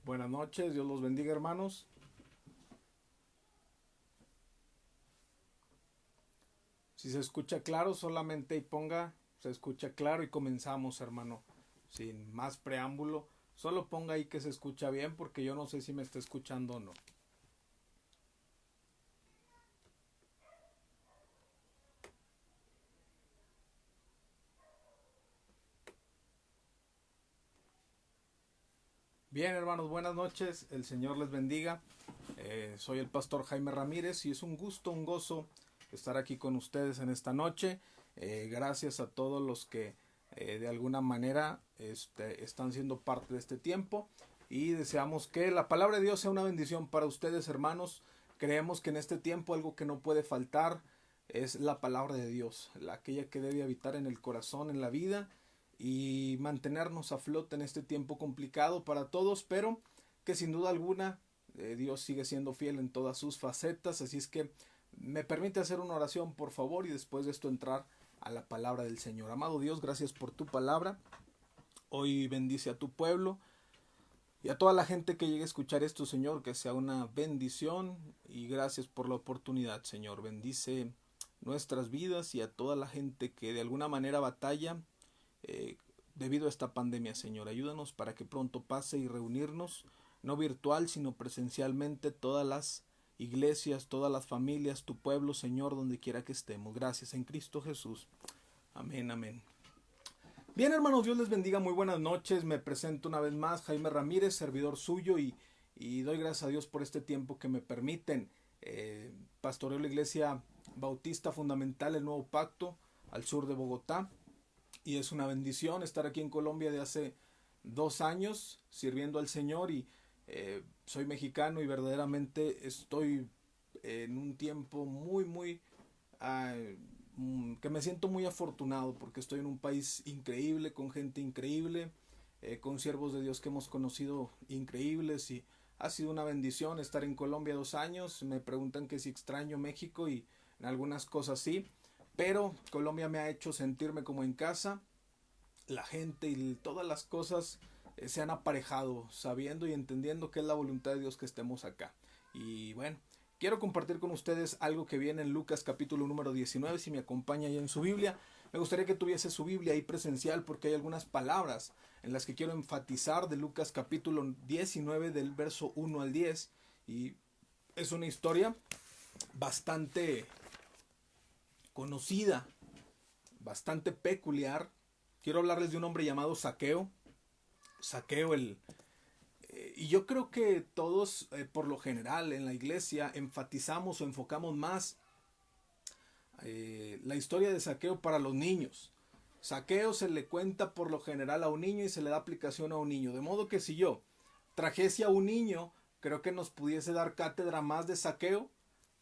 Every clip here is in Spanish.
Buenas noches, Dios los bendiga, hermanos. Si se escucha claro, solamente ahí ponga se escucha claro y comenzamos, hermano. Sin más preámbulo, solo ponga ahí que se escucha bien porque yo no sé si me está escuchando o no. Bien, hermanos, buenas noches. El Señor les bendiga. Soy el pastor Jaime Ramírez y es un gusto, un gozo estar aquí con ustedes en esta noche. Gracias a todos los que de alguna manera están siendo parte de este tiempo y deseamos que la palabra de Dios sea una bendición para ustedes, hermanos. Creemos que en este tiempo algo que no puede faltar es la palabra de Dios, aquella que debe habitar en el corazón, en la vida y mantenernos a flote en este tiempo complicado para todos, pero que sin duda alguna Dios sigue siendo fiel en todas sus facetas. Así es que me permite hacer una oración, por favor, y después de esto entrar a la palabra del Señor. Amado Dios, gracias por tu palabra. Hoy bendice a tu pueblo y a toda la gente que llegue a escuchar esto, Señor, que sea una bendición, y gracias por la oportunidad, Señor. Bendice nuestras vidas y a toda la gente que de alguna manera batalla eh, debido a esta pandemia, Señor. Ayúdanos para que pronto pase y reunirnos, no virtual, sino presencialmente, todas las iglesias, todas las familias, tu pueblo, Señor, donde quiera que estemos. Gracias en Cristo Jesús. Amén, amén. Bien, hermanos, Dios les bendiga, muy buenas noches. Me presento una vez más, Jaime Ramírez, servidor suyo, y doy gracias a Dios por este tiempo que me permiten. Pastoreo la iglesia bautista fundamental, el Nuevo Pacto, al sur de Bogotá. Y es una bendición estar aquí en Colombia de hace 2 años sirviendo al Señor, y soy mexicano y verdaderamente estoy en un tiempo muy que me siento muy afortunado porque estoy en un país increíble, con gente increíble, con siervos de Dios que hemos conocido increíbles, y ha sido una bendición estar en Colombia 2 años. Me preguntan que si extraño México, y en algunas cosas sí, pero Colombia me ha hecho sentirme como en casa. La gente y todas las cosas se han aparejado sabiendo y entendiendo que es la voluntad de Dios que estemos acá. Y bueno, quiero compartir con ustedes algo que viene en Lucas capítulo número 19. Si me acompaña ya en su Biblia, me gustaría que tuviese su Biblia ahí presencial, porque hay algunas palabras en las que quiero enfatizar de Lucas capítulo 19 del verso 1 al 10. Y es una historia bastante conocida, bastante peculiar. Quiero hablarles de un hombre llamado Zaqueo. Zaqueo y yo creo que todos, por lo general, en la iglesia enfatizamos o enfocamos más la historia de Zaqueo para los niños. Zaqueo se le cuenta por lo general a un niño y se le da aplicación a un niño. De modo que si yo trajese a un niño, creo que nos pudiese dar cátedra más de Zaqueo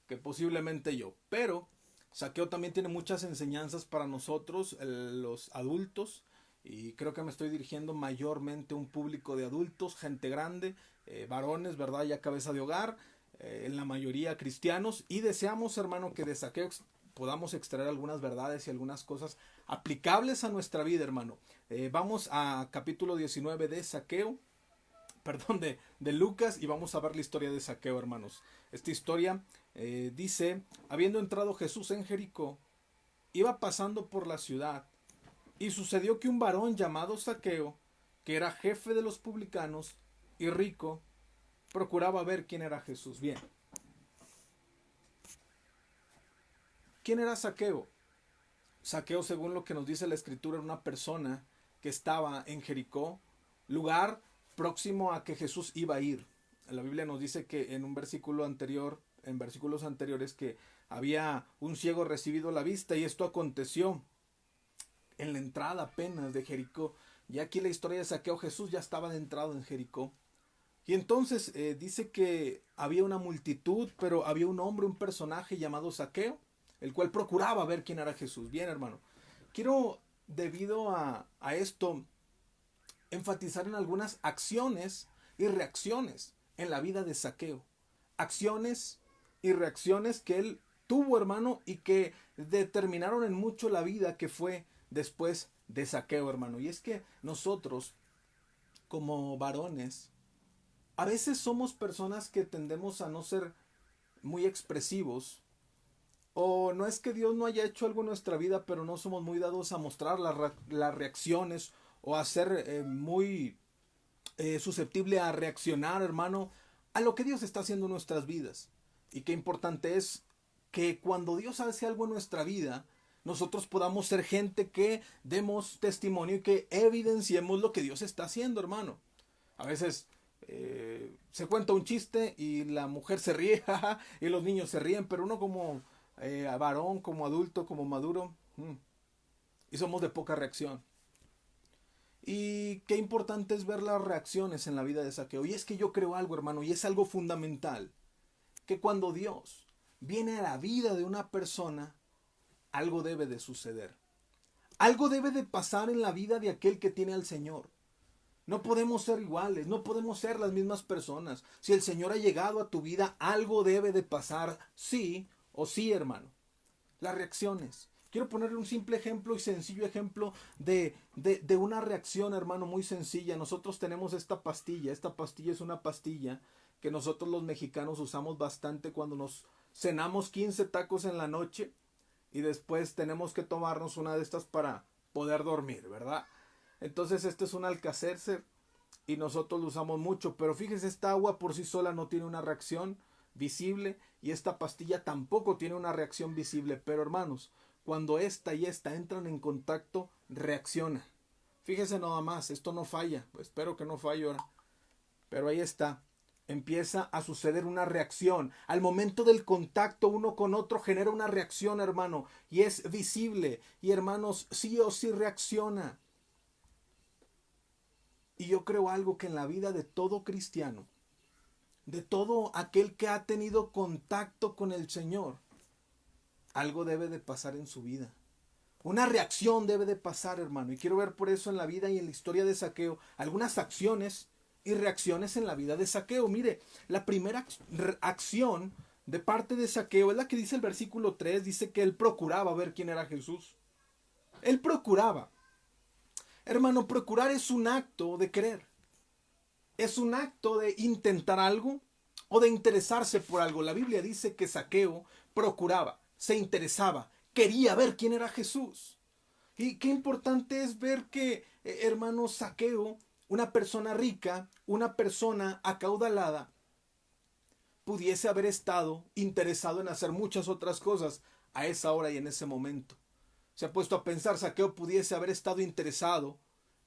que posiblemente yo. Pero Zaqueo también tiene muchas enseñanzas para nosotros, los adultos, y creo que me estoy dirigiendo mayormente a un público de adultos, gente grande, varones, ¿verdad? Ya cabeza de hogar, en la mayoría cristianos, y deseamos, hermano, que de Zaqueo podamos extraer algunas verdades y algunas cosas aplicables a nuestra vida, hermano. Vamos a capítulo 19 de Zaqueo, perdón, de Lucas, y vamos a ver la historia de Zaqueo, hermanos. Esta historia dice: habiendo entrado Jesús en Jericó, iba pasando por la ciudad, y sucedió que un varón llamado Zaqueo, que era jefe de los publicanos y rico, procuraba ver quién era Jesús. Bien, ¿quién era Zaqueo? Zaqueo, según lo que nos dice la escritura, era una persona que estaba en Jericó, lugar próximo a que Jesús iba a ir. La Biblia nos dice que en un versículo anterior, en versículos anteriores, que había un ciego recibido la vista, y esto aconteció en la entrada apenas de Jericó. Y aquí la historia de Zaqueo, Jesús ya estaba de entrada en Jericó. Y entonces dice que había una multitud, pero había un hombre, un personaje llamado Zaqueo, el cual procuraba ver quién era Jesús. Bien, hermano, quiero, debido a esto, enfatizar en algunas acciones y reacciones en la vida de Zaqueo. Acciones y reacciones que él tuvo, hermano, y que determinaron en mucho la vida que fue después de Zaqueo, hermano. Y es que nosotros, como varones, A veces somos personas que tendemos a no ser muy expresivos, o no es que Dios no haya hecho algo en nuestra vida, pero no somos muy dados a mostrar las reacciones o a ser muy susceptible a reaccionar, hermano, a lo que Dios está haciendo en nuestras vidas. Y qué importante es que cuando Dios hace algo en nuestra vida, nosotros podamos ser gente que demos testimonio y que evidenciemos lo que Dios está haciendo, hermano. A veces se cuenta un chiste y la mujer se ríe y los niños se ríen, pero uno como varón, como adulto, como maduro, y somos de poca reacción. Y qué importante es ver las reacciones en la vida de Zaqueo. Y es que yo creo algo, hermano, y es algo fundamental, que cuando Dios viene a la vida de una persona, algo debe de suceder. Algo debe de pasar en la vida de aquel que tiene al Señor. No podemos ser iguales, no podemos ser las mismas personas. Si el Señor ha llegado a tu vida, algo debe de pasar, sí o sí, hermano. Las reacciones. Quiero ponerle un simple ejemplo y sencillo ejemplo de una reacción, hermano, muy sencilla. Nosotros tenemos esta pastilla. Esta pastilla es una pastilla que nosotros los mexicanos usamos bastante cuando nos cenamos 15 tacos en la noche y después tenemos que tomarnos una de estas para poder dormir, ¿verdad? Entonces este es un Alka-Seltzer y nosotros lo usamos mucho, pero fíjese, esta agua por sí sola no tiene una reacción visible y esta pastilla tampoco tiene una reacción visible, pero hermanos, cuando esta y esta entran en contacto, reacciona. Fíjese nada más, esto no falla, pues espero que no falle ahora, pero ahí está. Empieza a suceder una reacción. Al momento del contacto uno con otro genera una reacción, hermano, y es visible. Y hermanos, sí o sí reacciona. Y yo creo algo que en la vida de todo cristiano, de todo aquel que ha tenido contacto con el Señor, algo debe de pasar en su vida. Una reacción debe de pasar, hermano. Y quiero ver por eso en la vida y en la historia de Zaqueo algunas acciones y reacciones en la vida de Zaqueo. Mire, la primera acción de parte de Zaqueo es la que dice el versículo 3, dice que él procuraba ver quién era Jesús. Él procuraba. Hermano, procurar es un acto de querer. Es un acto de intentar algo o de interesarse por algo. La Biblia dice que Zaqueo procuraba, se interesaba, quería ver quién era Jesús. Y qué importante es ver que, hermano, Zaqueo, una persona rica, una persona acaudalada, pudiese haber estado interesado en hacer muchas otras cosas a esa hora y en ese momento. Se ha puesto a pensar, Zaqueo pudiese haber estado interesado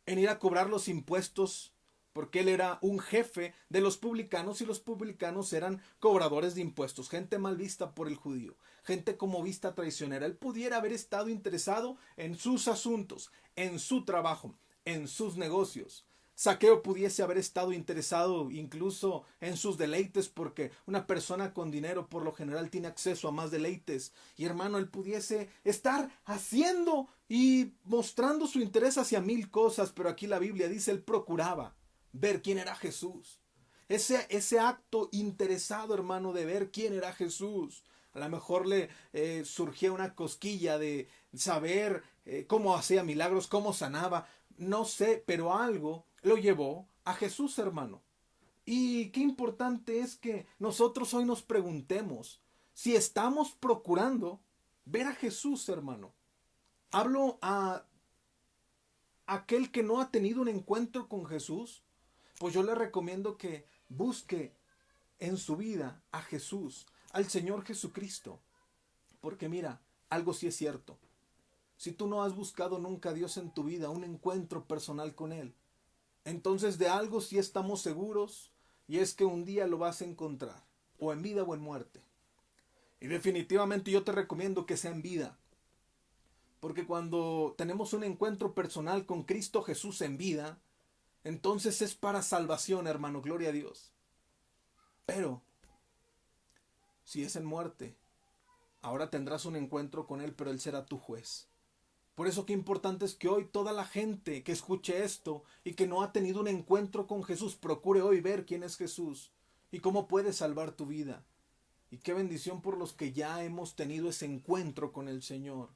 en ir a cobrar los impuestos, porque él era un jefe de los publicanos y los publicanos eran cobradores de impuestos, gente mal vista por el judío, gente como vista traicionera. Él pudiera haber estado interesado en sus asuntos, en su trabajo, en sus negocios. Zaqueo pudiese haber estado interesado incluso en sus deleites, porque una persona con dinero por lo general tiene acceso a más deleites. Y hermano, él pudiese estar haciendo y mostrando su interés hacia mil cosas, pero aquí la Biblia dice, él procuraba ver quién era Jesús. Ese acto interesado, hermano, de ver quién era Jesús. A lo mejor le surgía una cosquilla de saber cómo hacía milagros, cómo sanaba. No sé, pero algo lo llevó a Jesús, hermano. Y qué importante es que nosotros hoy nos preguntemos si estamos procurando ver a Jesús, hermano. Hablo a aquel que no ha tenido un encuentro con Jesús, pues yo le recomiendo que busque en su vida a Jesús, al Señor Jesucristo. Porque mira, algo sí es cierto. Si tú no has buscado nunca a Dios en tu vida, un encuentro personal con Él, entonces de algo sí estamos seguros, y es que un día lo vas a encontrar, o en vida o en muerte. Y definitivamente yo te recomiendo que sea en vida, porque cuando tenemos un encuentro personal con Cristo Jesús en vida, entonces es para salvación, hermano, gloria a Dios. Pero si es en muerte, ahora tendrás un encuentro con Él, pero Él será tu juez. Por eso qué importante es que hoy toda la gente que escuche esto y que no ha tenido un encuentro con Jesús, procure hoy ver quién es Jesús y cómo puede salvar tu vida. Y qué bendición por los que ya hemos tenido ese encuentro con el Señor.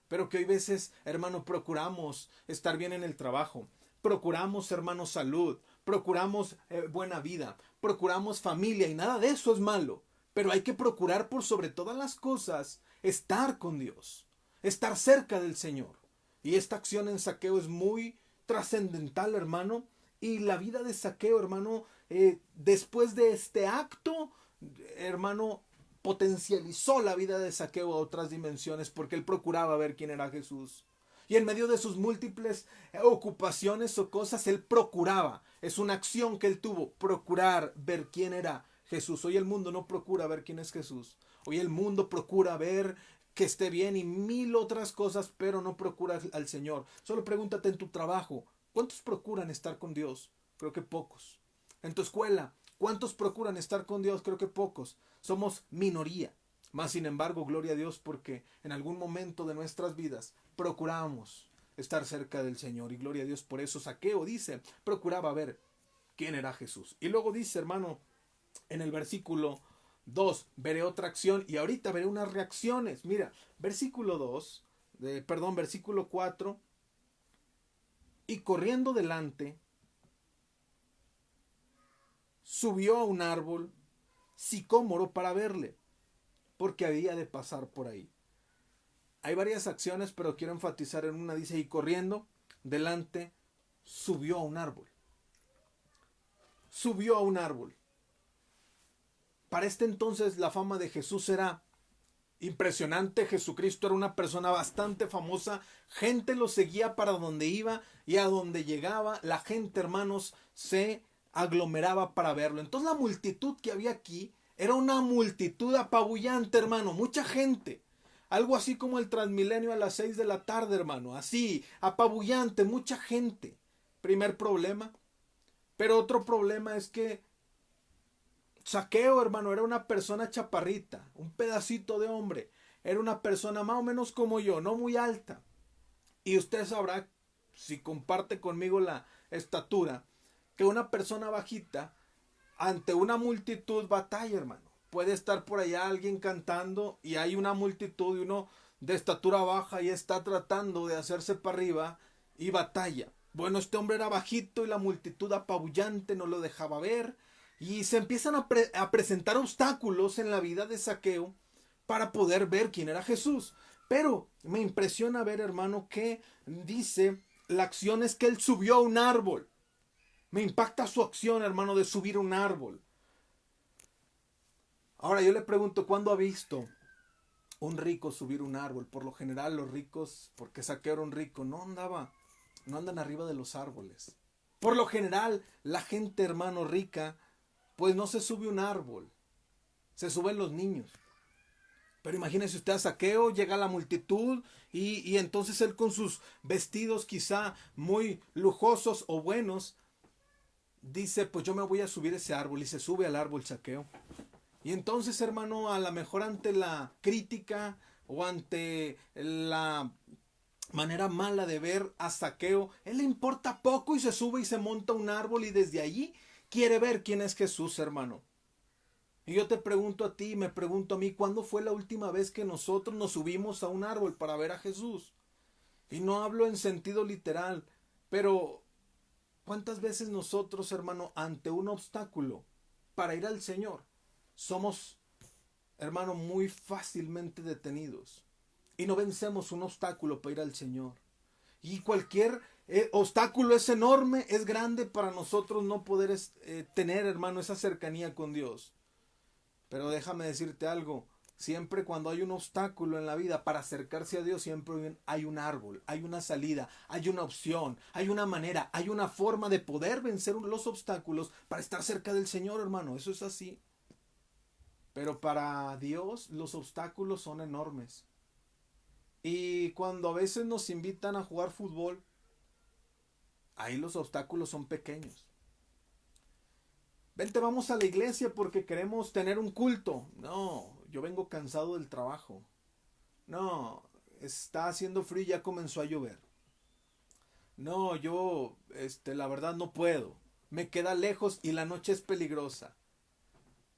Pero que hoy veces, hermano, procuramos estar bien en el trabajo. Procuramos, hermano, salud. Procuramos buena vida. procuramos familia y nada de eso es malo. Pero hay que procurar por sobre todas las cosas estar con Dios, estar cerca del Señor. Y esta acción en Zaqueo es muy trascendental, hermano. Y la vida de Zaqueo, hermano, después de este acto, hermano, potencializó la vida de Zaqueo a otras dimensiones porque él procuraba ver quién era Jesús. Y en medio de sus múltiples ocupaciones o cosas, él procuraba. Es una acción que él tuvo, procurar ver quién era Jesús. Hoy el mundo no procura ver quién es Jesús. Hoy el mundo procura ver que esté bien y mil otras cosas, pero no procura al Señor. Solo pregúntate en tu trabajo, ¿cuántos procuran estar con Dios? Creo que pocos. En tu escuela, ¿cuántos procuran estar con Dios? Creo que pocos. Somos minoría. Mas sin embargo, gloria a Dios porque en algún momento de nuestras vidas procuramos estar cerca del Señor. Y gloria a Dios por eso Zaqueo dice, procuraba ver quién era Jesús. Y luego dice, hermano, en el versículo 2, veré otra acción y ahorita veré unas reacciones. Mira, versículo 4. Y corriendo delante, subió a un árbol sicómoro para verle, porque había de pasar por ahí. Hay varias acciones, pero quiero enfatizar en una. Dice, y corriendo delante, subió a un árbol. Subió a un árbol. Para este entonces la fama de Jesús era impresionante. Jesucristo era una persona bastante famosa. Gente lo seguía para donde iba y a donde llegaba. La gente, hermanos, se aglomeraba para verlo. Entonces la multitud que había aquí era una multitud apabullante, hermano. Mucha gente. Algo así como el Transmilenio a las 6 de la tarde, hermano. Así, apabullante, mucha gente. Primer problema. Pero otro problema es que Zaqueo, hermano, era una persona chaparrita, un pedacito de hombre. Era una persona más o menos como yo, no muy alta. Y usted sabrá, si comparte conmigo la estatura, que una persona bajita ante una multitud batalla, hermano. Puede estar por allá alguien cantando y hay una multitud y uno de estatura baja y está tratando de hacerse para arriba y batalla. Bueno, este hombre era bajito y la multitud apabullante no lo dejaba ver. Y se empiezan a presentar obstáculos en la vida de Zaqueo para poder ver quién era Jesús. Pero me impresiona ver, hermano, que dice, la acción es que él subió a un árbol. Me impacta su acción, hermano, de subir a un árbol. Ahora yo le pregunto, ¿cuándo ha visto un rico subir un árbol? Por lo general los ricos, porque Zaqueo era un rico, no andan arriba de los árboles. Por lo general la gente, hermano, rica, pues no se sube un árbol, se suben los niños. Pero imagínese usted a Zaqueo, llega la multitud y entonces él con sus vestidos quizá muy lujosos o buenos, dice, pues yo me voy a subir ese árbol y se sube al árbol Zaqueo. Y entonces, hermano, a lo mejor ante la crítica o ante la manera mala de ver a Zaqueo, él le importa poco y se sube y se monta un árbol y desde allí quiere ver quién es Jesús, hermano. Y yo te pregunto a ti, me pregunto a mí, ¿cuándo fue la última vez que nosotros nos subimos a un árbol para ver a Jesús? Y no hablo en sentido literal, pero ¿cuántas veces nosotros, hermano, ante un obstáculo para ir al Señor, somos, hermano, muy fácilmente detenidos y no vencemos un obstáculo para ir al Señor? Y cualquier obstáculo es enorme, es grande para nosotros no poder tener, hermano, esa cercanía con Dios. Pero déjame decirte algo, siempre cuando hay un obstáculo en la vida para acercarse a Dios, siempre hay un árbol, hay una salida, hay una opción, hay una manera, hay una forma de poder vencer los obstáculos para estar cerca del Señor, hermano. Eso es así. Pero para Dios los obstáculos son enormes. Y cuando a veces nos invitan a jugar fútbol, ahí los obstáculos son pequeños. Vente, vamos a la iglesia porque queremos tener un culto. No, yo vengo cansado del trabajo. No, está haciendo frío y ya comenzó a llover. No, yo, la verdad no puedo. Me queda lejos y la noche es peligrosa.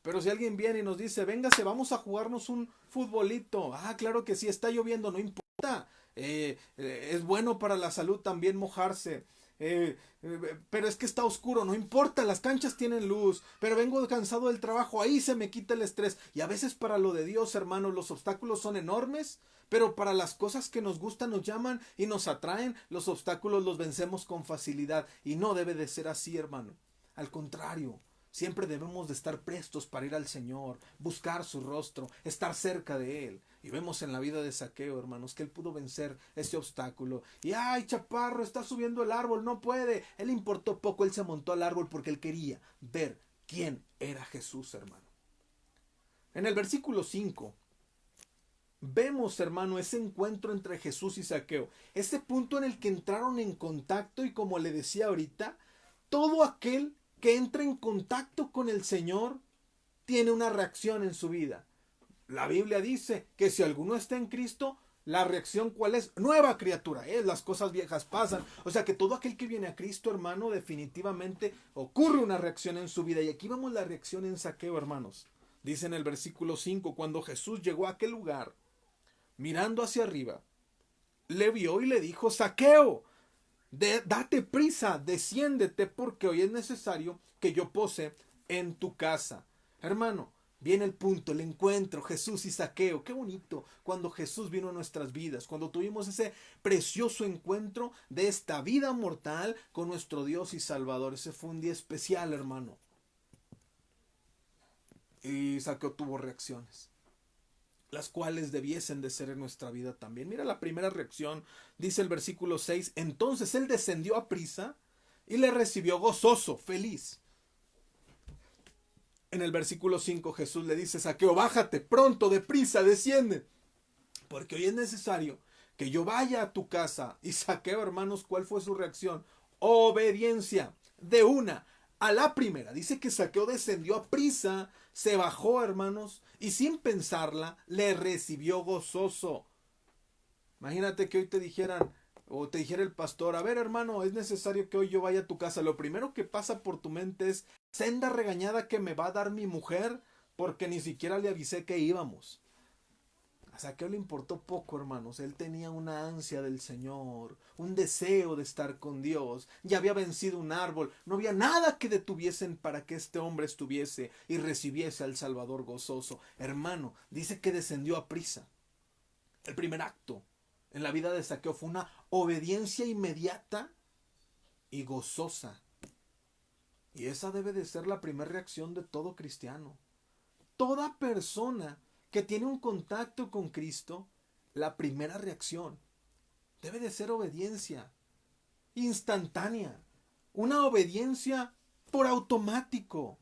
Pero si alguien viene y nos dice, véngase, vamos a jugarnos un futbolito. Ah, claro que sí, está lloviendo, no importa. Es bueno para la salud también mojarse. pero es que está oscuro, no importa, las canchas tienen luz, pero vengo cansado del trabajo, ahí se me quita el estrés. Y a veces para lo de Dios, hermanos, los obstáculos son enormes, pero para las cosas que nos gustan, nos llaman y nos atraen, los obstáculos los vencemos con facilidad. Y no debe de ser así, hermano. Al contrario, siempre debemos de estar prestos para ir al Señor, buscar su rostro, estar cerca de Él. Y vemos en la vida de Zaqueo, hermanos, que él pudo vencer ese obstáculo. Y ay, chaparro, está subiendo el árbol, no puede. Él importó poco, él se montó al árbol porque él quería ver quién era Jesús, hermano. En el versículo 5 vemos, hermano, ese encuentro entre Jesús y Zaqueo. Ese punto en el que entraron en contacto y como le decía ahorita, todo aquel que entra en contacto con el Señor tiene una reacción en su vida. La Biblia dice que si alguno está en Cristo, la reacción ¿cuál es? Nueva criatura es, las cosas viejas pasan. O sea que todo aquel que viene a Cristo, hermano, definitivamente ocurre una reacción en su vida. Y aquí vemos la reacción en Zaqueo, hermanos. Dice en el versículo 5, cuando Jesús llegó a aquel lugar, mirando hacia arriba, le vio y le dijo, Zaqueo, date prisa, desciéndete, porque hoy es necesario que yo pose en tu casa. Hermano, viene el punto, el encuentro, Jesús y Zaqueo. Qué bonito cuando Jesús vino a nuestras vidas, cuando tuvimos ese precioso encuentro de esta vida mortal con nuestro Dios y Salvador. Ese fue un día especial, hermano. Y Zaqueo tuvo reacciones, las cuales debiesen de ser en nuestra vida también. Mira la primera reacción, dice el versículo 6, entonces él descendió a prisa y le recibió gozoso, feliz. En el versículo 5 Jesús le dice, Zaqueo, bájate, pronto, deprisa, desciende, porque hoy es necesario que yo vaya a tu casa. Y Zaqueo, hermanos, ¿cuál fue su reacción? Obediencia, de una a la primera. Dice que Zaqueo descendió a prisa, se bajó, hermanos, y sin pensarla, le recibió gozoso. Imagínate que hoy te dijeran, o te dijera el pastor, a ver, hermano, es necesario que hoy yo vaya a tu casa. Lo primero que pasa por tu mente es, senda regañada que me va a dar mi mujer, porque ni siquiera le avisé que íbamos. A Zaqueo le importó poco, hermanos. Él tenía una ansia del Señor, un deseo de estar con Dios. Ya había vencido un árbol. No había nada que detuviesen para que este hombre estuviese y recibiese al Salvador gozoso. Hermano, dice que descendió a prisa. El primer acto en la vida de Zaqueo fue una obediencia inmediata y gozosa. Y esa debe de ser la primera reacción de todo cristiano. Toda persona que tiene un contacto con Cristo, la primera reacción debe de ser obediencia instantánea, una obediencia por automático.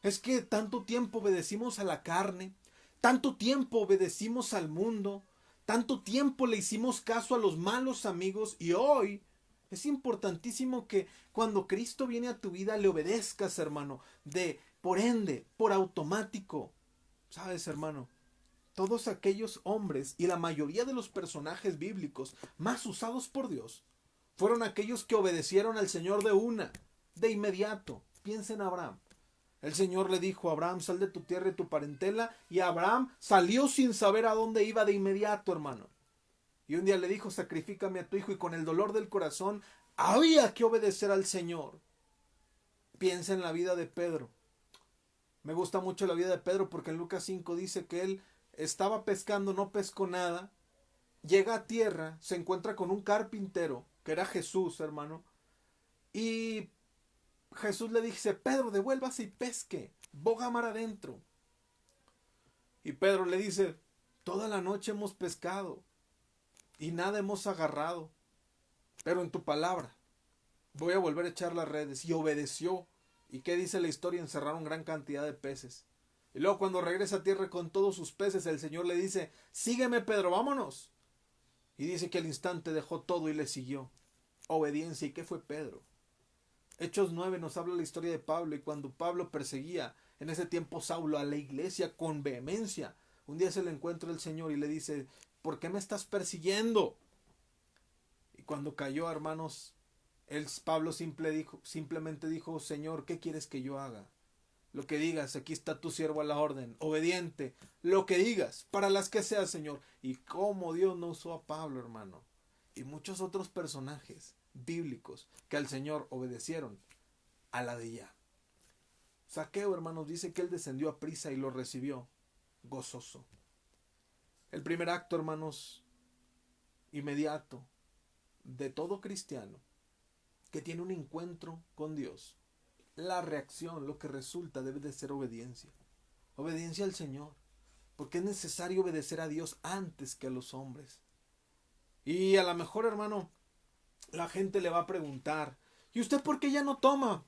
Es que tanto tiempo obedecimos a la carne, tanto tiempo obedecimos al mundo, tanto tiempo le hicimos caso a los malos amigos y hoy es importantísimo que cuando Cristo viene a tu vida le obedezcas, hermano, por ende, por automático. ¿Sabes, hermano? Todos aquellos hombres y la mayoría de los personajes bíblicos más usados por Dios fueron aquellos que obedecieron al Señor de inmediato. Piensa en Abraham. El Señor le dijo a Abraham, sal de tu tierra y tu parentela, y Abraham salió sin saber a dónde iba de inmediato, hermano. Y un día le dijo, sacrifícame a tu hijo, y con el dolor del corazón había que obedecer al Señor. Piensa en la vida de Pedro. Me gusta mucho la vida de Pedro porque en Lucas 5 dice que él estaba pescando, no pescó nada, llega a tierra, se encuentra con un carpintero, que era Jesús, hermano, y Jesús le dice, Pedro, devuélvase y pesque, boga mar adentro. Y Pedro le dice, toda la noche hemos pescado y nada hemos agarrado, pero en tu palabra voy a volver a echar las redes. Y obedeció. ¿Y qué dice la historia? Encerraron gran cantidad de peces. Y luego cuando regresa a tierra con todos sus peces, el Señor le dice, sígueme, Pedro, vámonos. Y dice que al instante dejó todo y le siguió. Obediencia. ¿Y qué fue Pedro? Hechos 9 nos habla la historia de Pablo, y cuando Pablo perseguía en ese tiempo Saulo a la iglesia con vehemencia, un día se le encuentra el Señor y le dice, ¿por qué me estás persiguiendo? Y cuando cayó, hermanos, Pablo simplemente dijo, Señor, ¿qué quieres que yo haga? Lo que digas, aquí está tu siervo a la orden, obediente, lo que digas, para las que sea, Señor. Y cómo Dios no usó a Pablo, hermano. y muchos otros personajes bíblicos que al Señor obedecieron a la de ya. Zaqueo, hermanos, dice que él descendió a prisa y lo recibió gozoso. El primer acto, hermanos, inmediato de todo cristiano que tiene un encuentro con Dios, la reacción, lo que resulta, debe de ser obediencia. Obediencia al Señor, porque es necesario obedecer a Dios antes que a los hombres. Y a lo mejor, hermano, la gente le va a preguntar, ¿y usted por qué ya no toma?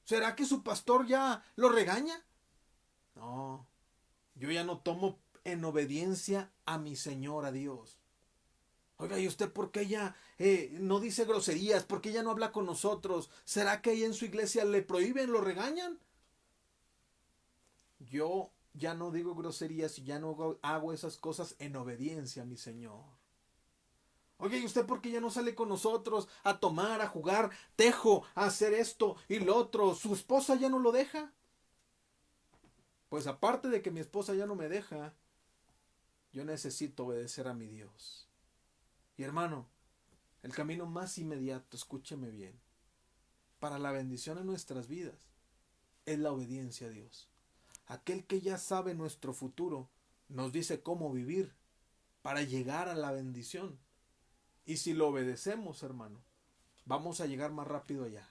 ¿Será que su pastor ya lo regaña? No, yo ya no tomo en obediencia a mi Señor, a Dios. Oiga, ¿y usted por qué ya no dice groserías? ¿Por qué ya no habla con nosotros? ¿Será que ahí en su iglesia le prohíben, lo regañan? Yo ya no digo groserías y ya no hago esas cosas en obediencia a mi Señor. Oye, ¿y usted por qué ya no sale con nosotros a tomar, a jugar tejo, a hacer esto y lo otro? ¿Su esposa ya no lo deja? Pues aparte de que mi esposa ya no me deja, yo necesito obedecer a mi Dios. Y hermano, el camino más inmediato, escúcheme bien, para la bendición en nuestras vidas, es la obediencia a Dios. Aquel que ya sabe nuestro futuro, nos dice cómo vivir para llegar a la bendición. Y si lo obedecemos, hermano, vamos a llegar más rápido allá.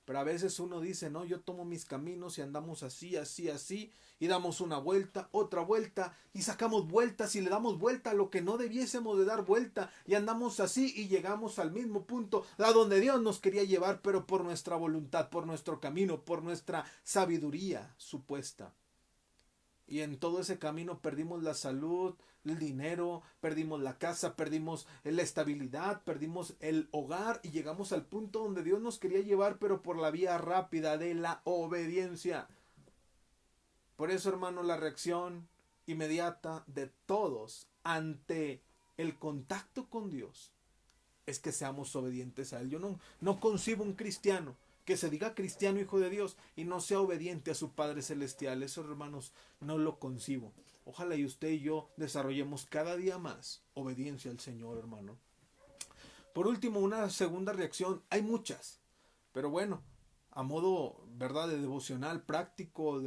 Pero a veces uno dice, no, yo tomo mis caminos y andamos así, así, así, y damos una vuelta, otra vuelta, y sacamos vueltas y le damos vuelta a lo que no debiésemos de dar vuelta, y andamos así y llegamos al mismo punto a donde Dios nos quería llevar, pero por nuestra voluntad, por nuestro camino, por nuestra sabiduría supuesta. Y en todo ese camino perdimos la salud, el dinero, perdimos la casa, perdimos la estabilidad, perdimos el hogar y llegamos al punto donde Dios nos quería llevar, pero por la vía rápida de la obediencia. Por eso, hermano, la reacción inmediata de todos ante el contacto con Dios es que seamos obedientes a Él. Yo no concibo un cristiano que se diga cristiano, hijo de Dios, y no sea obediente a su Padre Celestial. Eso, hermanos, no lo concibo. Ojalá y usted y yo desarrollemos cada día más obediencia al Señor, hermano. Por último, una segunda reacción. Hay muchas, pero bueno, a modo, ¿verdad?, de devocional, práctico,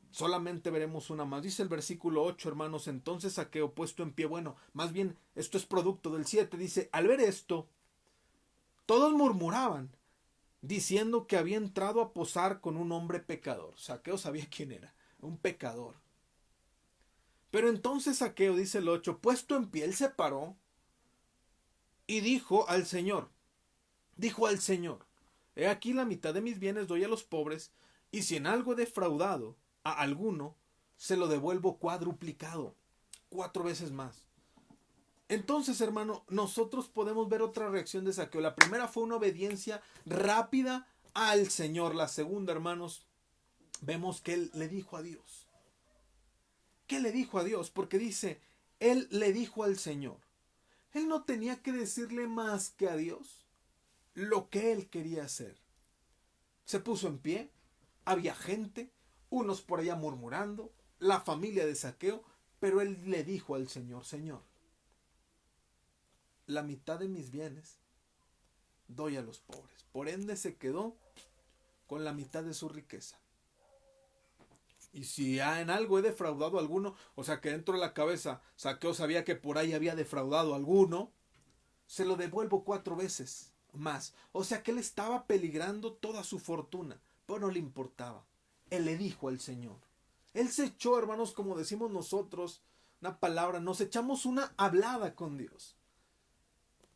solamente veremos una más. Dice el versículo 8, hermanos, entonces Zaqueo, puesto en pie, bueno, más bien, esto es producto del 7, dice, al ver esto, todos murmuraban, diciendo que había entrado a posar con un hombre pecador. Zaqueo sabía quién era, un pecador. Pero entonces Zaqueo, dice el 8, puesto en pie, él se paró y dijo al Señor, he aquí la mitad de mis bienes doy a los pobres, y si en algo he defraudado a alguno, se lo devuelvo cuadruplicado, 4 veces más. Entonces, hermano, nosotros podemos ver otra reacción de Zaqueo. La primera fue una obediencia rápida al Señor. La segunda, hermanos, vemos que él le dijo a Dios. ¿Qué le dijo a Dios? Porque dice, él le dijo al Señor. Él no tenía que decirle más que a Dios lo que él quería hacer. Se puso en pie, había gente, unos por allá murmurando, la familia de Zaqueo, pero él le dijo al Señor, Señor, la mitad de mis bienes doy a los pobres. Por ende se quedó con la mitad de su riqueza. Y si en algo he defraudado a alguno, o sea que dentro de la cabeza Zaqueo sabía que por ahí había defraudado a alguno, se lo devuelvo 4 veces más. O sea que él estaba peligrando toda su fortuna, pero no le importaba. Él le dijo al Señor. Él se echó, hermanos, como decimos nosotros, una palabra, nos echamos una hablada con Dios.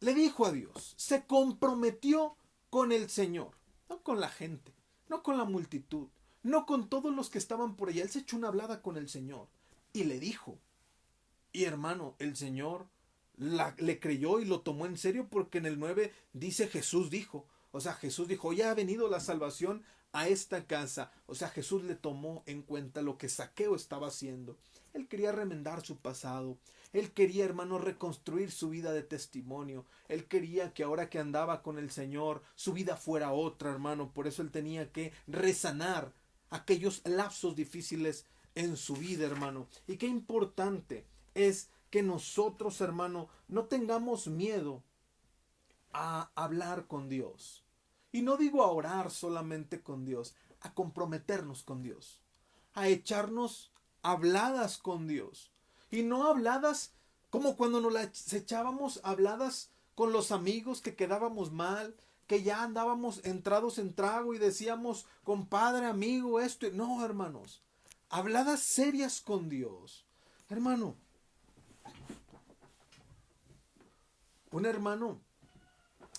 Le dijo a Dios, se comprometió con el Señor, no con la gente, no con la multitud, no con todos los que estaban por allá. Él se echó una hablada con el Señor y le dijo. Y hermano, el Señor le creyó y lo tomó en serio, porque en el 9 dice Jesús dijo. O sea, Jesús dijo, ya ha venido la salvación a esta casa. O sea, Jesús le tomó en cuenta lo que Zaqueo estaba haciendo. Él quería remendar su pasado. Él quería, hermano, reconstruir su vida de testimonio. Él quería que ahora que andaba con el Señor, su vida fuera otra, hermano. Por eso él tenía que resanar aquellos lapsos difíciles en su vida, hermano. Y qué importante es que nosotros, hermano, no tengamos miedo a hablar con Dios. Y no digo a orar solamente con Dios, a comprometernos con Dios, a echarnos habladas con Dios. Y no habladas como cuando nos las echábamos habladas con los amigos que quedábamos mal, que ya andábamos entrados en trago y decíamos, compadre, amigo, esto. No, hermanos, habladas serias con Dios. Hermano, un hermano,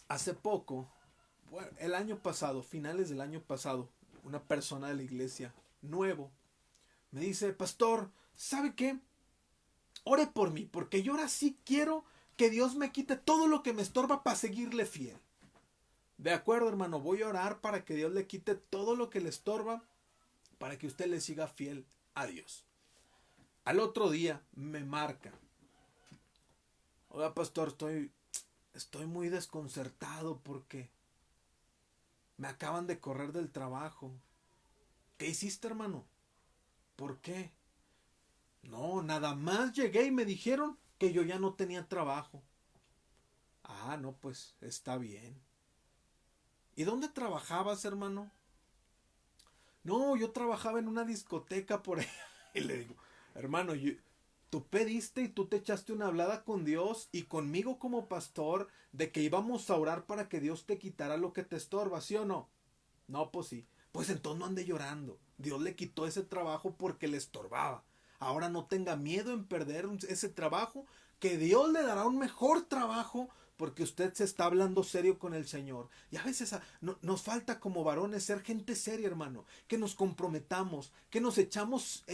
hace poco, bueno, el año pasado, finales del año pasado, una persona de la iglesia, nuevo, me dice, pastor, ¿sabe qué? Ore por mí, porque yo ahora sí quiero que Dios me quite todo lo que me estorba para seguirle fiel. De acuerdo, hermano, voy a orar para que Dios le quite todo lo que le estorba, para que usted le siga fiel a Dios. Al otro día me marca. Oiga, pastor, estoy muy desconcertado porque me acaban de correr del trabajo. ¿Qué hiciste, hermano? ¿Por qué? No, nada más llegué y me dijeron que yo ya no tenía trabajo. Ah, no, pues está bien. ¿Y dónde trabajabas, hermano? No, yo trabajaba en una discoteca por ahí. Y le digo, hermano, tú pediste y tú te echaste una hablada con Dios y conmigo como pastor de que íbamos a orar para que Dios te quitara lo que te estorba, ¿sí o no? No, pues sí. Pues entonces no ande llorando. Dios le quitó ese trabajo porque le estorbaba. Ahora no tenga miedo en perder ese trabajo, que Dios le dará un mejor trabajo porque usted se está hablando serio con el Señor. Y a veces nos falta como varones ser gente seria, hermano. Que nos comprometamos, que nos echemos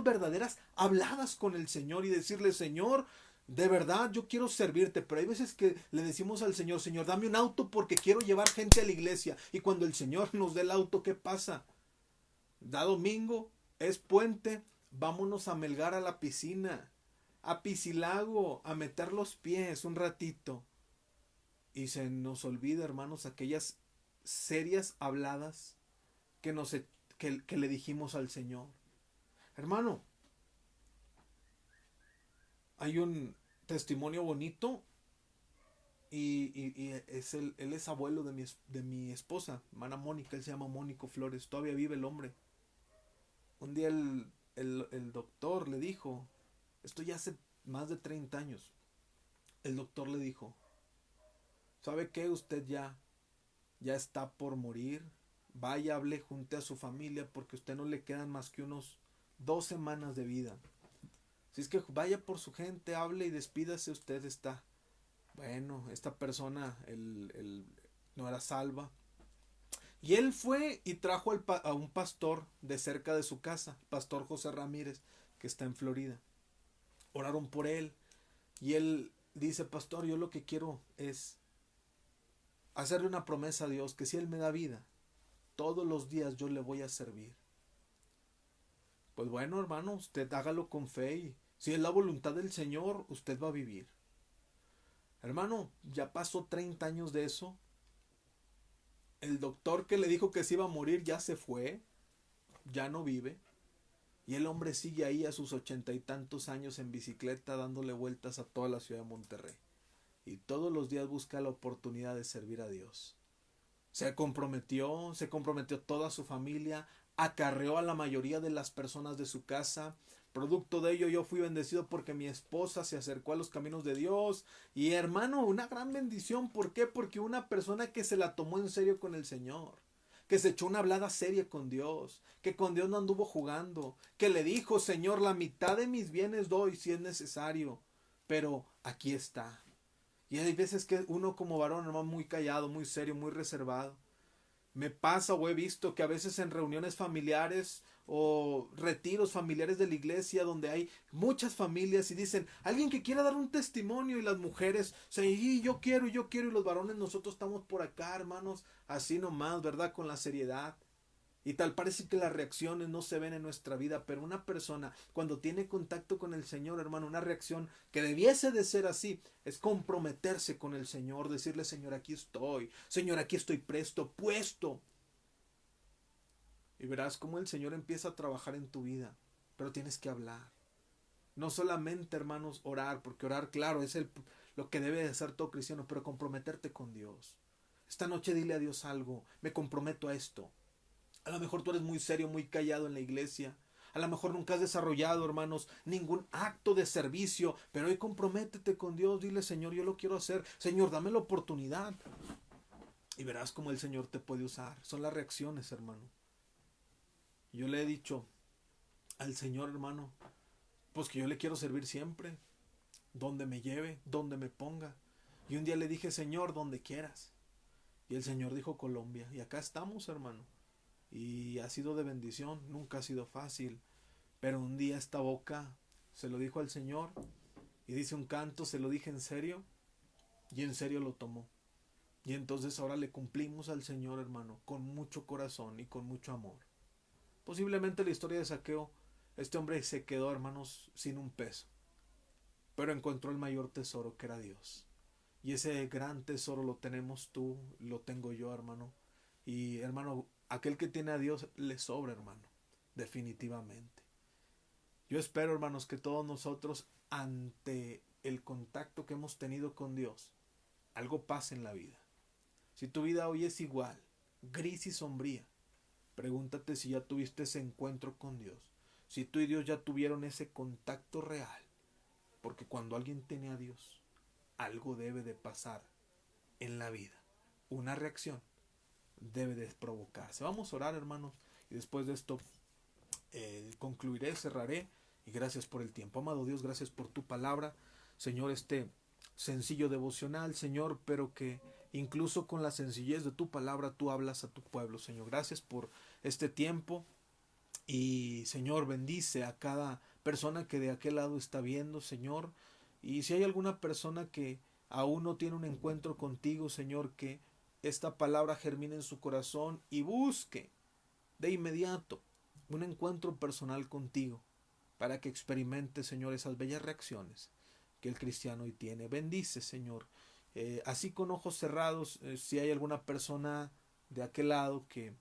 verdaderas habladas con el Señor y decirle, Señor, de verdad yo quiero servirte, pero hay veces que le decimos al Señor, Señor, dame un auto porque quiero llevar gente a la iglesia. Y cuando el Señor nos dé el auto, ¿qué pasa? Da domingo, es puente, vámonos a Melgar a la piscina, a Piscilago, a meter los pies un ratito. Y se nos olvida, hermanos, aquellas serias habladas que le dijimos al Señor. Hermano, hay un testimonio bonito y él es abuelo de mi esposa, hermana Mónica, él se llama Mónico Flores, todavía vive el hombre. Un día el doctor le dijo, esto ya hace más de 30 años, el doctor le dijo, ¿sabe qué? Usted ya está por morir, vaya, hable, junte a su familia porque a usted no le quedan más que unos 2 semanas de vida. Si es que vaya por su gente, hable y despídase, usted está. Bueno, esta persona no era salva. Y él fue y trajo a un pastor de cerca de su casa, pastor José Ramírez, que está en Florida. Oraron por él y él dice, pastor, yo lo que quiero es hacerle una promesa a Dios, que si Él me da vida, todos los días yo le voy a servir. Pues bueno, hermano, usted hágalo con fe y si es la voluntad del Señor, usted va a vivir. Hermano, ya pasó 30 años de eso. El doctor que le dijo que se iba a morir ya se fue, ya no vive. Y el hombre sigue ahí a sus 80 y tantos años en bicicleta dándole vueltas a toda la ciudad de Monterrey. Y todos los días busca la oportunidad de servir a Dios. Se comprometió toda su familia, acarreó a la mayoría de las personas de su casa. Producto de ello yo fui bendecido porque mi esposa se acercó a los caminos de Dios. Y hermano, una gran bendición. ¿Por qué? Porque una persona que se la tomó en serio con el Señor, que se echó una hablada seria con Dios, que con Dios no anduvo jugando, que le dijo, Señor, la mitad de mis bienes doy si es necesario, pero aquí está. Y hay veces que uno como varón, hermano, muy callado, muy serio, muy reservado. Me pasa o he visto que a veces en reuniones familiares o retiros familiares de la iglesia donde hay muchas familias y dicen, alguien que quiera dar un testimonio y las mujeres, sí, yo quiero y los varones nosotros estamos por acá, hermanos, así nomás, ¿verdad? Con la seriedad. Y tal parece que las reacciones no se ven en nuestra vida, pero una persona cuando tiene contacto con el Señor, hermano, una reacción que debiese de ser así, es comprometerse con el Señor, decirle, Señor, aquí estoy presto, puesto. Y verás cómo el Señor empieza a trabajar en tu vida, pero tienes que hablar. No solamente, hermanos, orar, porque orar, claro, es lo que debe de hacer todo cristiano, pero comprometerte con Dios. Esta noche dile a Dios algo, me comprometo a esto. A lo mejor tú eres muy serio, muy callado en la iglesia. A lo mejor nunca has desarrollado, hermanos, ningún acto de servicio, pero hoy comprométete con Dios, dile, Señor, yo lo quiero hacer. Señor, dame la oportunidad. Y verás cómo el Señor te puede usar. Son las reacciones, hermano. Yo le he dicho al Señor, hermano, pues que yo le quiero servir siempre, donde me lleve, donde me ponga. Y un día le dije, Señor, donde quieras. Y el Señor dijo Colombia. Y acá estamos, hermano. Y ha sido de bendición, nunca ha sido fácil. Pero un día esta boca se lo dijo al Señor. Y dice un canto, se lo dije en serio. Y en serio lo tomó. Y entonces ahora le cumplimos al Señor, hermano, con mucho corazón y con mucho amor. Posiblemente la historia de Saqueo, este hombre se quedó, hermanos, sin un peso. Pero encontró el mayor tesoro, que era Dios. Y ese gran tesoro lo tenemos tú, lo tengo yo, hermano. Y, hermano, aquel que tiene a Dios le sobra, hermano. Definitivamente. Yo espero, hermanos, que todos nosotros, ante el contacto que hemos tenido con Dios, algo pase en la vida. Si tu vida hoy es igual, gris y sombría, pregúntate si ya tuviste ese encuentro con Dios. Si tú y Dios ya tuvieron ese contacto real. Porque cuando alguien tiene a Dios, algo debe de pasar en la vida. Una reacción debe de provocarse. Vamos a orar, hermanos, y después de esto concluiré, cerraré, y gracias por el tiempo. Amado Dios, gracias por tu palabra, Señor, este sencillo devocional, Señor, pero que incluso con la sencillez de tu palabra tú hablas a tu pueblo, Señor. Gracias por este tiempo y, Señor, bendice a cada persona que de aquel lado está viendo, Señor. Y si hay alguna persona que aún no tiene un encuentro contigo, Señor, que esta palabra germine en su corazón y busque de inmediato un encuentro personal contigo para que experimente, Señor, esas bellas reacciones que el cristiano hoy tiene. Bendice, Señor. Así con ojos cerrados, si hay alguna persona de aquel lado que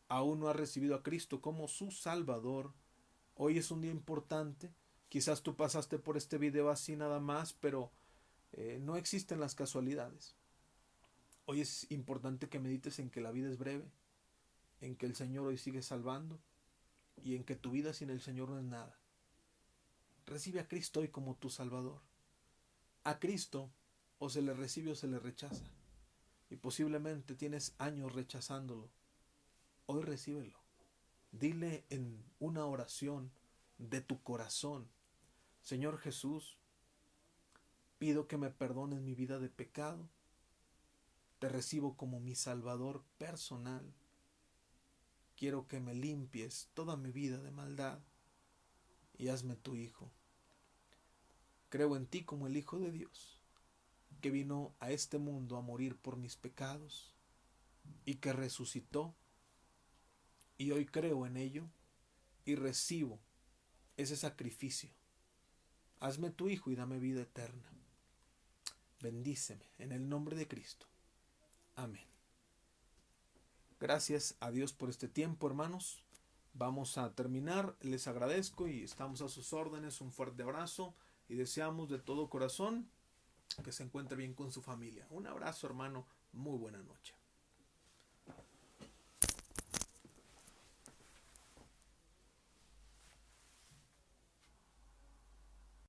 aún no ha recibido a Cristo como su Salvador, hoy es un día importante. Quizás tú pasaste por este video así nada más, pero no existen las casualidades. Hoy es importante que medites en que la vida es breve, en que el Señor hoy sigue salvando y en que tu vida sin el Señor no es nada. Recibe a Cristo hoy como tu Salvador. A Cristo o se le recibe o se le rechaza. Y posiblemente tienes años rechazándolo. Hoy recíbelo. Dile en una oración de tu corazón: Señor Jesús, pido que me perdones mi vida de pecado. Te recibo como mi Salvador personal. Quiero que me limpies toda mi vida de maldad y hazme tu hijo. Creo en ti como el Hijo de Dios, que vino a este mundo a morir por mis pecados y que resucitó, y hoy creo en ello y recibo ese sacrificio. Hazme tu hijo y dame vida eterna. Bendíceme en el nombre de Cristo. Amén. Gracias a Dios por este tiempo, hermanos. Vamos a terminar. Les agradezco y estamos a sus órdenes. Un fuerte abrazo y deseamos de todo corazón que se encuentre bien con su familia. Un abrazo, hermano. Muy buena noche.